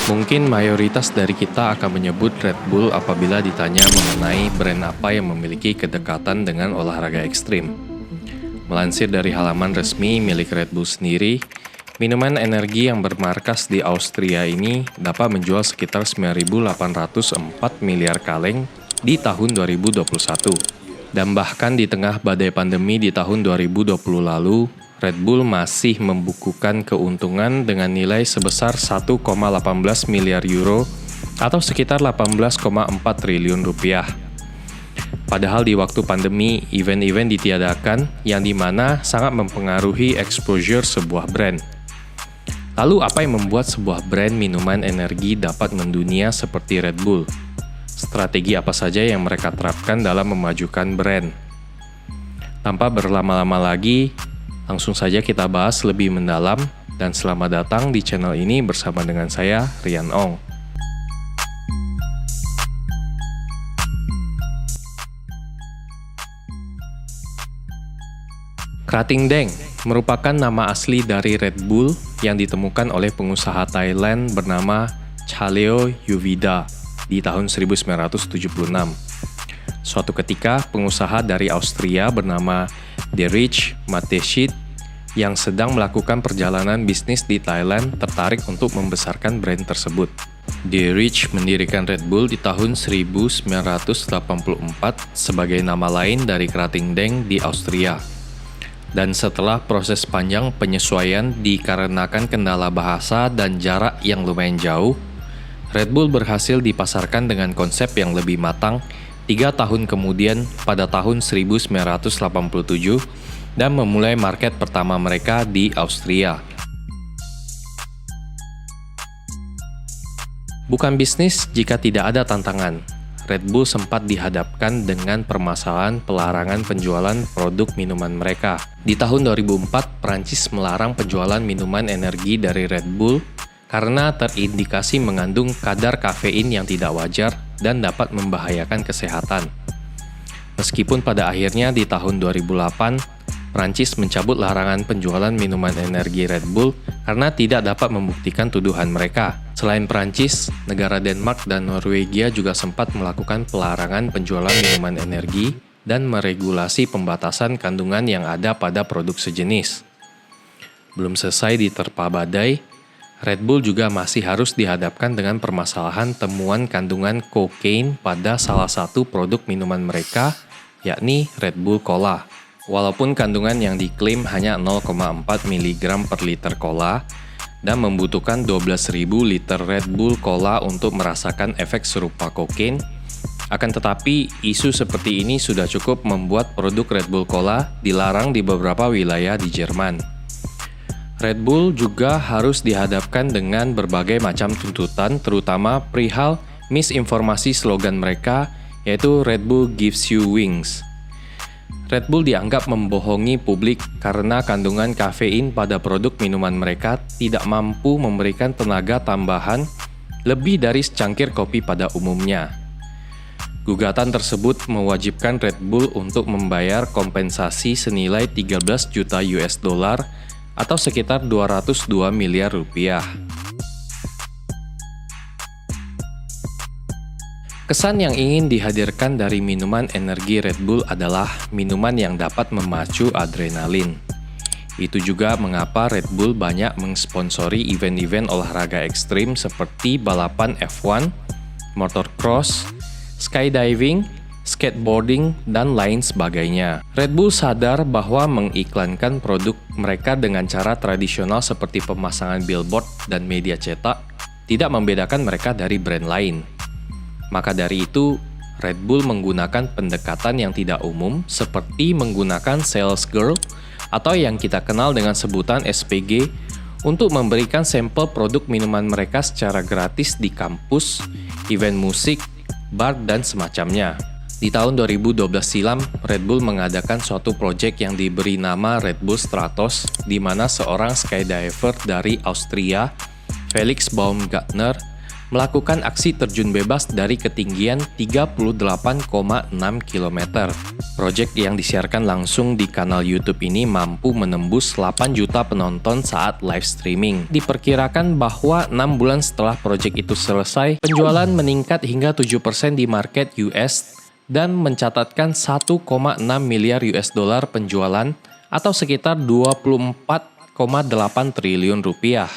Mungkin mayoritas dari kita akan menyebut Red Bull apabila ditanya mengenai brand apa yang memiliki kedekatan dengan olahraga ekstrim. Melansir dari halaman resmi milik Red Bull sendiri, minuman energi yang bermarkas di Austria ini dapat menjual sekitar 9.804 miliar kaleng di tahun 2021. Dan bahkan di tengah badai pandemi di tahun 2020 lalu, Red Bull masih membukukan keuntungan dengan nilai sebesar 1,18 miliar euro atau sekitar 18,4 triliun rupiah. Padahal di waktu pandemi, event-event ditiadakan yang dimana sangat mempengaruhi exposure sebuah brand. Lalu apa yang membuat sebuah brand minuman energi dapat mendunia seperti Red Bull? Strategi apa saja yang mereka terapkan dalam memajukan brand? Tanpa berlama-lama lagi, langsung saja kita bahas lebih mendalam dan selamat datang di channel ini bersama dengan saya, Rian Ong. Krating Daeng merupakan nama asli dari Red Bull yang ditemukan oleh pengusaha Thailand bernama Chaleo Yuvida di tahun 1976. Suatu ketika, pengusaha dari Austria bernama Dierich Mateschitz yang sedang melakukan perjalanan bisnis di Thailand tertarik untuk membesarkan brand tersebut. Dierich mendirikan Red Bull di tahun 1984 sebagai nama lain dari Krating Daeng di Austria. Dan setelah proses panjang penyesuaian dikarenakan kendala bahasa dan jarak yang lumayan jauh, Red Bull berhasil dipasarkan dengan konsep yang lebih matang 3 tahun kemudian pada tahun 1987 dan memulai market pertama mereka di Austria. Bukan bisnis jika tidak ada tantangan. Red Bull sempat dihadapkan dengan permasalahan pelarangan penjualan produk minuman mereka. Di tahun 2004, Prancis melarang penjualan minuman energi dari Red Bull karena terindikasi mengandung kadar kafein yang tidak wajar dan dapat membahayakan kesehatan. Meskipun pada akhirnya di tahun 2008, Prancis mencabut larangan penjualan minuman energi Red Bull karena tidak dapat membuktikan tuduhan mereka. Selain Prancis, negara Denmark dan Norwegia juga sempat melakukan pelarangan penjualan minuman energi dan meregulasi pembatasan kandungan yang ada pada produk sejenis. Belum selesai diterpa badai, Red Bull juga masih harus dihadapkan dengan permasalahan temuan kandungan kokain pada salah satu produk minuman mereka, yakni Red Bull Cola. Walaupun kandungan yang diklaim hanya 0,4 mg per liter cola dan membutuhkan 12.000 liter Red Bull Cola untuk merasakan efek serupa kokain, akan tetapi isu seperti ini sudah cukup membuat produk Red Bull Cola dilarang di beberapa wilayah di Jerman. Red Bull juga harus dihadapkan dengan berbagai macam tuntutan, terutama perihal misinformasi slogan mereka, yaitu Red Bull gives you wings. Red Bull dianggap membohongi publik karena kandungan kafein pada produk minuman mereka tidak mampu memberikan tenaga tambahan lebih dari secangkir kopi pada umumnya. Gugatan tersebut mewajibkan Red Bull untuk membayar kompensasi senilai 13 juta US dollar atau sekitar 202 miliar rupiah. Kesan yang ingin dihadirkan dari minuman energi Red Bull adalah minuman yang dapat memacu adrenalin. Itu juga mengapa Red Bull banyak mensponsori event-event olahraga ekstrim seperti balapan F1, motocross, skydiving, skateboarding, dan lain sebagainya. Red Bull sadar bahwa mengiklankan produk mereka dengan cara tradisional seperti pemasangan billboard dan media cetak tidak membedakan mereka dari brand lain. Maka dari itu, Red Bull menggunakan pendekatan yang tidak umum seperti menggunakan sales girl atau yang kita kenal dengan sebutan SPG untuk memberikan sampel produk minuman mereka secara gratis di kampus, event musik, bar, dan semacamnya. Di tahun 2012 silam, Red Bull mengadakan suatu proyek yang diberi nama Red Bull Stratos, di mana seorang skydiver dari Austria, Felix Baumgartner, melakukan aksi terjun bebas dari ketinggian 38,6 km. Proyek yang disiarkan langsung di kanal YouTube ini mampu menembus 8 juta penonton saat live streaming. Diperkirakan bahwa 6 bulan setelah proyek itu selesai, penjualan meningkat hingga 7% di market US dan mencatatkan 1,6 miliar US dollar penjualan atau sekitar 24,8 triliun rupiah.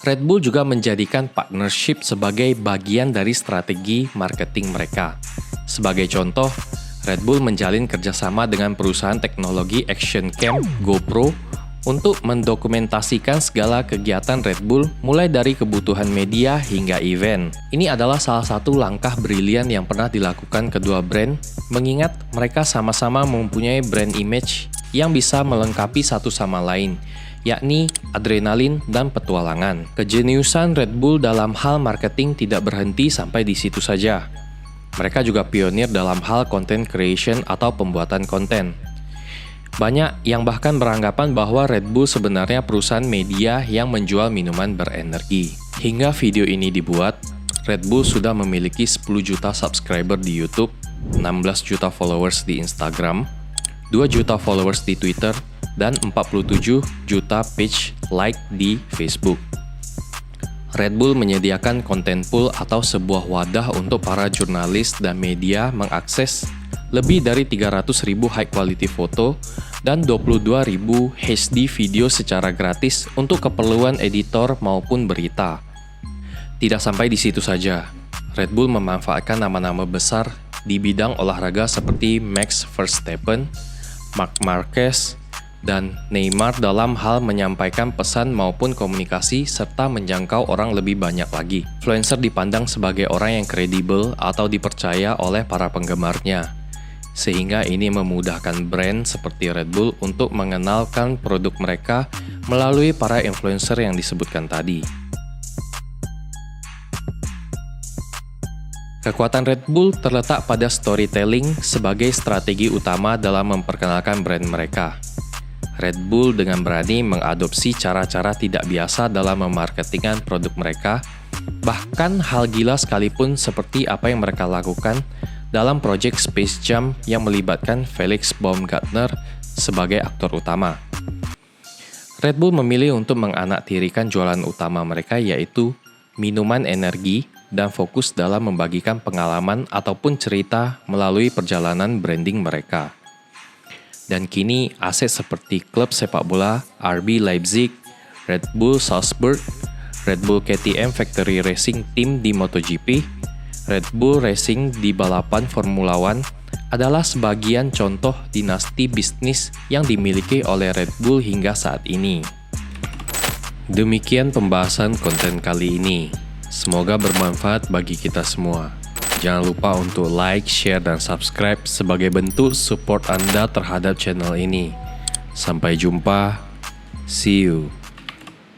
Red Bull juga menjadikan partnership sebagai bagian dari strategi marketing mereka. Sebagai contoh, Red Bull menjalin kerjasama dengan perusahaan teknologi action cam GoPro untuk mendokumentasikan segala kegiatan Red Bull mulai dari kebutuhan media hingga event. Ini adalah salah satu langkah brilian yang pernah dilakukan kedua brand, mengingat mereka sama-sama mempunyai brand image yang bisa melengkapi satu sama lain, yakni adrenalin dan petualangan. Kejeniusan Red Bull dalam hal marketing tidak berhenti sampai di situ saja. Mereka juga pionir dalam hal content creation atau pembuatan konten. Banyak yang bahkan beranggapan bahwa Red Bull sebenarnya perusahaan media yang menjual minuman berenergi. Hingga video ini dibuat, Red Bull sudah memiliki 10 juta subscriber di YouTube, 16 juta followers di Instagram, 2 juta followers di Twitter, dan 47 juta page like di Facebook. Red Bull menyediakan konten pool atau sebuah wadah untuk para jurnalis dan media mengakses lebih dari 300.000 high quality foto dan 22.000 HD video secara gratis untuk keperluan editor maupun berita. Tidak sampai di situ saja, Red Bull memanfaatkan nama-nama besar di bidang olahraga seperti Max Verstappen, Marc Marquez, dan Neymar dalam hal menyampaikan pesan maupun komunikasi serta menjangkau orang lebih banyak lagi. Influencer dipandang sebagai orang yang kredibel atau dipercaya oleh para penggemarnya, sehingga ini memudahkan brand seperti Red Bull untuk mengenalkan produk mereka melalui para influencer yang disebutkan tadi. Kekuatan Red Bull terletak pada storytelling sebagai strategi utama dalam memperkenalkan brand mereka. Red Bull dengan berani mengadopsi cara-cara tidak biasa dalam memarketingkan produk mereka, bahkan hal gila sekalipun seperti apa yang mereka lakukan dalam proyek Space Jam yang melibatkan Felix Baumgartner sebagai aktor utama. Red Bull memilih untuk menganaktirikan jualan utama mereka yaitu minuman energi dan fokus dalam membagikan pengalaman ataupun cerita melalui perjalanan branding mereka. Dan kini aset seperti klub sepak bola RB Leipzig, Red Bull Salzburg, Red Bull KTM Factory Racing Team di MotoGP, Red Bull Racing di balapan Formula One adalah sebagian contoh dinasti bisnis yang dimiliki oleh Red Bull hingga saat ini. Demikian pembahasan konten kali ini. Semoga bermanfaat bagi kita semua. Jangan lupa untuk like, share, dan subscribe sebagai bentuk support Anda terhadap channel ini. Sampai jumpa. See you.